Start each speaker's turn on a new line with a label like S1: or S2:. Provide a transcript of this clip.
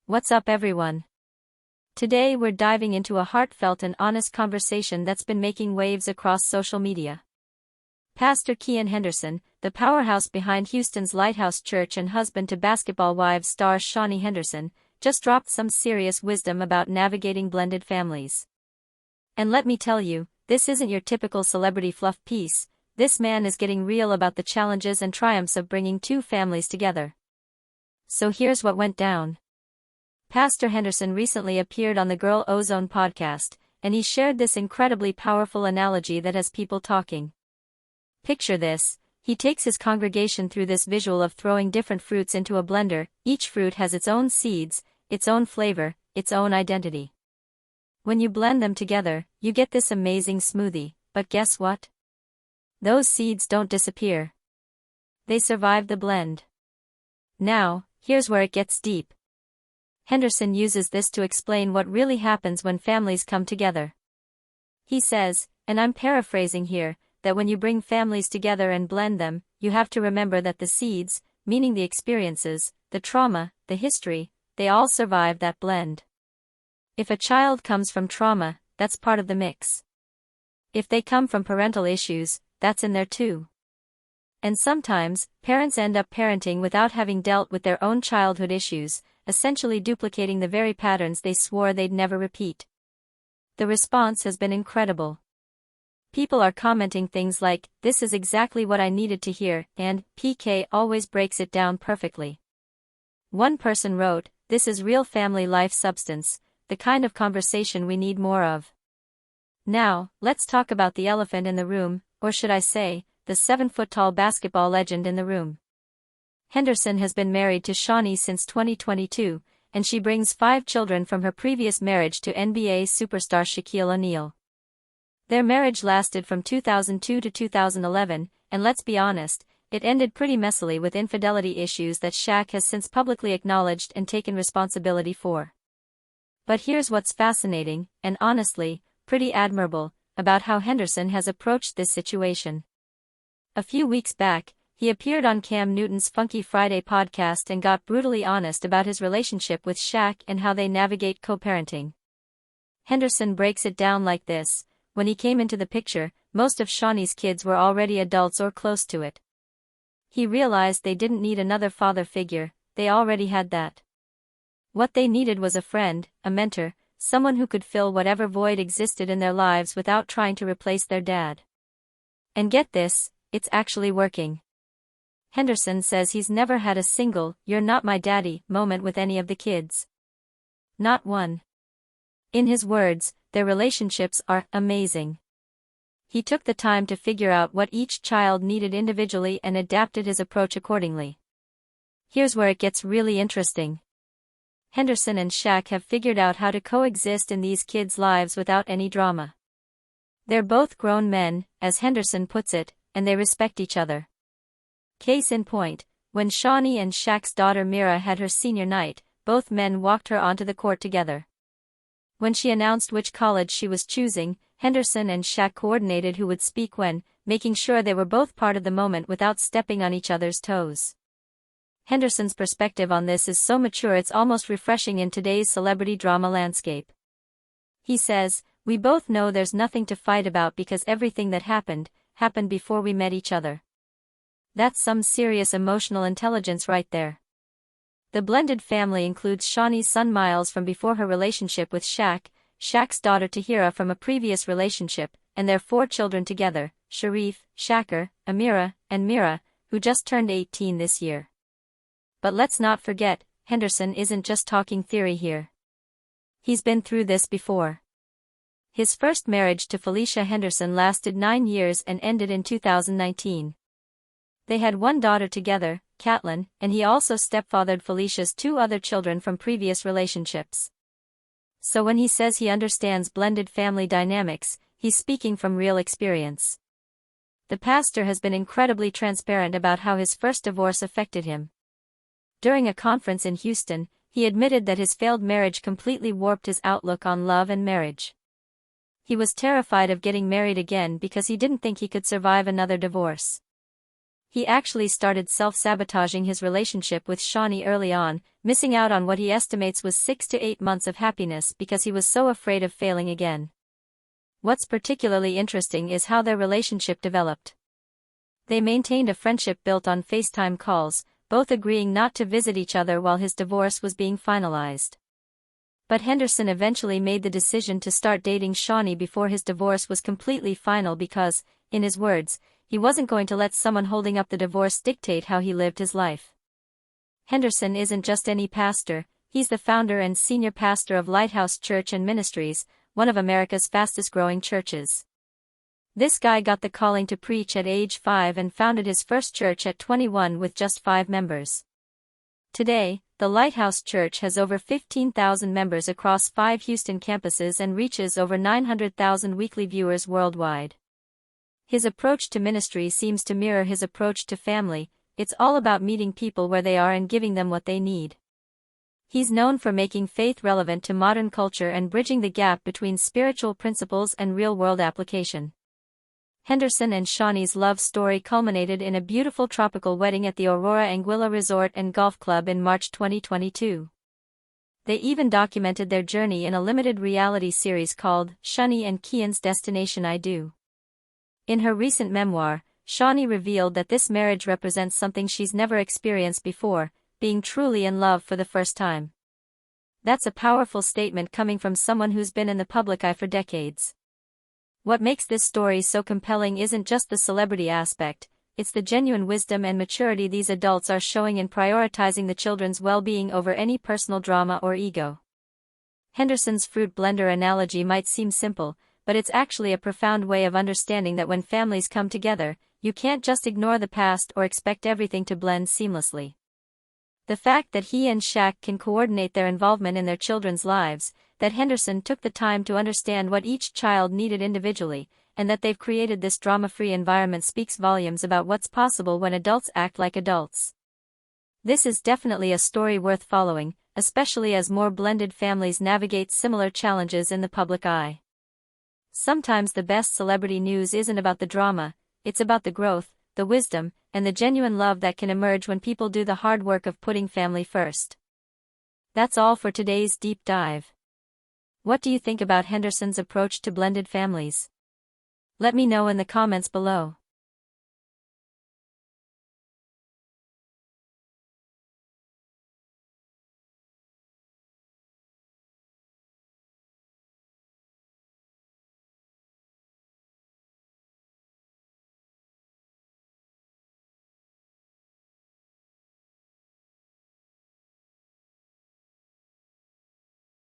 S1: What's up, everyone? Today we're diving into a heartfelt and honest conversation that's been making waves across social media. Pastor Keion Henderson, the powerhouse behind Houston's Lighthouse Church and husband to Basketball Wives star Shaunie Henderson, just dropped some serious wisdom about navigating blended families. And let me tell you, this isn't your typical celebrity fluff piece. This man is getting real about the challenges and triumphs of bringing two families together. So here's what went down. Pastor Henderson recently appeared on the Girl Ozone podcast, and he shared this incredibly powerful analogy that has people talking. Picture this: he takes his congregation through this visual of throwing different fruits into a blender. Each fruit has its own seeds, its own flavor, its own identity. When you blend them together, you get this amazing smoothie, but guess what? Those seeds don't disappear. They survive the blend. Now, here's where it gets deep. Henderson uses this to explain what really happens when families come together. He says, and I'm paraphrasing here, that when you bring families together and blend them, you have to remember that the seeds, meaning the experiences, the trauma, the history, they all survive that blend. If a child comes from trauma, that's part of the mix. If they come from parental issues, that's in there too. And sometimes, parents end up parenting without having dealt with their own childhood issues, essentially duplicating the very patterns they swore they'd never repeat. The response has been incredible. People are commenting things like, "This is exactly what I needed to hear," and "PK always breaks it down perfectly." One person wrote, "This is real family life substance, the kind of conversation we need more of." Now, let's talk about the elephant in the room, or should I say, the 7-foot-tall basketball legend in the room. Henderson has been married to Shaunie since 2022, and she brings 5 children from her previous marriage to NBA superstar Shaquille O'Neal. Their marriage lasted from 2002 to 2011, and let's be honest, it ended pretty messily with infidelity issues that Shaq has since publicly acknowledged and taken responsibility for. But here's what's fascinating, and honestly, pretty admirable, about how Henderson has approached this situation. A few weeks back, he appeared on Cam Newton's Funky Friday podcast and got brutally honest about his relationship with Shaq and how they navigate co-parenting. Henderson breaks it down like this: when he came into the picture, most of Shaunie's kids were already adults or close to it. He realized they didn't need another father figure, they already had that. What they needed was a friend, a mentor, someone who could fill whatever void existed in their lives without trying to replace their dad. And get this, it's actually working. Henderson says he's never had a single "you're not my daddy" moment with any of the kids. Not one. In his words, their relationships are amazing. He took the time to figure out what each child needed individually and adapted his approach accordingly. Here's where it gets really interesting. Henderson and Shaq have figured out how to coexist in these kids' lives without any drama. They're both grown men, as Henderson puts it, and they respect each other. Case in point, when Shaunie and Shaq's daughter Amirah had her senior night, both men walked her onto the court together. When she announced which college she was choosing, Henderson and Shaq coordinated who would speak when, making sure they were both part of the moment without stepping on each other's toes. Henderson's perspective on this is so mature it's almost refreshing in today's celebrity drama landscape. He says, "We both know there's nothing to fight about because everything that happened before we met each other." That's some serious emotional intelligence right there. The blended family includes Shaunie's son Miles from before her relationship with Shaq, Shaq's daughter Tahira from a previous relationship, and their 4 children together, Sharif, Shaker, Amirah, and Mira, who just turned 18 this year. But let's not forget, Henderson isn't just talking theory here. He's been through this before. His first marriage to Felicia Henderson lasted 9 years and ended in 2019. They had 1 daughter together, Caitlin, and he also stepfathered Felicia's 2 other children from previous relationships. So when he says he understands blended family dynamics, he's speaking from real experience. The pastor has been incredibly transparent about how his first divorce affected him. During a conference in Houston, he admitted that his failed marriage completely warped his outlook on love and marriage. He was terrified of getting married again because he didn't think he could survive another divorce. He actually started self-sabotaging his relationship with Shaunie early on, missing out on what he estimates was 6 to 8 months of happiness because he was so afraid of failing again. What's particularly interesting is how their relationship developed. They maintained a friendship built on FaceTime calls, both agreeing not to visit each other while his divorce was being finalized. But Henderson eventually made the decision to start dating Shaunie before his divorce was completely final because, in his words, he wasn't going to let someone holding up the divorce dictate how he lived his life. Henderson isn't just any pastor, he's the founder and senior pastor of Lighthouse Church and Ministries, one of America's fastest-growing churches. This guy got the calling to preach at age 5 and founded his first church at 21 with just 5 members. Today, the Lighthouse Church has over 15,000 members across 5 Houston campuses and reaches over 900,000 weekly viewers worldwide. His approach to ministry seems to mirror his approach to family. It's all about meeting people where they are and giving them what they need. He's known for making faith relevant to modern culture and bridging the gap between spiritual principles and real-world application. Henderson and Shaunie's love story culminated in a beautiful tropical wedding at the Aurora Anguilla Resort and Golf Club in March 2022. They even documented their journey in a limited reality series called Shaunie and Keion's Destination I Do. In her recent memoir, Shaunie revealed that this marriage represents something she's never experienced before, being truly in love for the first time. That's a powerful statement coming from someone who's been in the public eye for decades. What makes this story so compelling isn't just the celebrity aspect, it's the genuine wisdom and maturity these adults are showing in prioritizing the children's well-being over any personal drama or ego. Henderson's fruit blender analogy might seem simple, but it's actually a profound way of understanding that when families come together, you can't just ignore the past or expect everything to blend seamlessly. The fact that he and Shaq can coordinate their involvement in their children's lives, that Henderson took the time to understand what each child needed individually, and that they've created this drama-free environment speaks volumes about what's possible when adults act like adults. This is definitely a story worth following, especially as more blended families navigate similar challenges in the public eye. Sometimes the best celebrity news isn't about the drama, it's about the growth, the wisdom, and the genuine love that can emerge when people do the hard work of putting family first. That's all for today's deep dive. What do you think about Henderson's approach to blended families? Let me know in the comments below.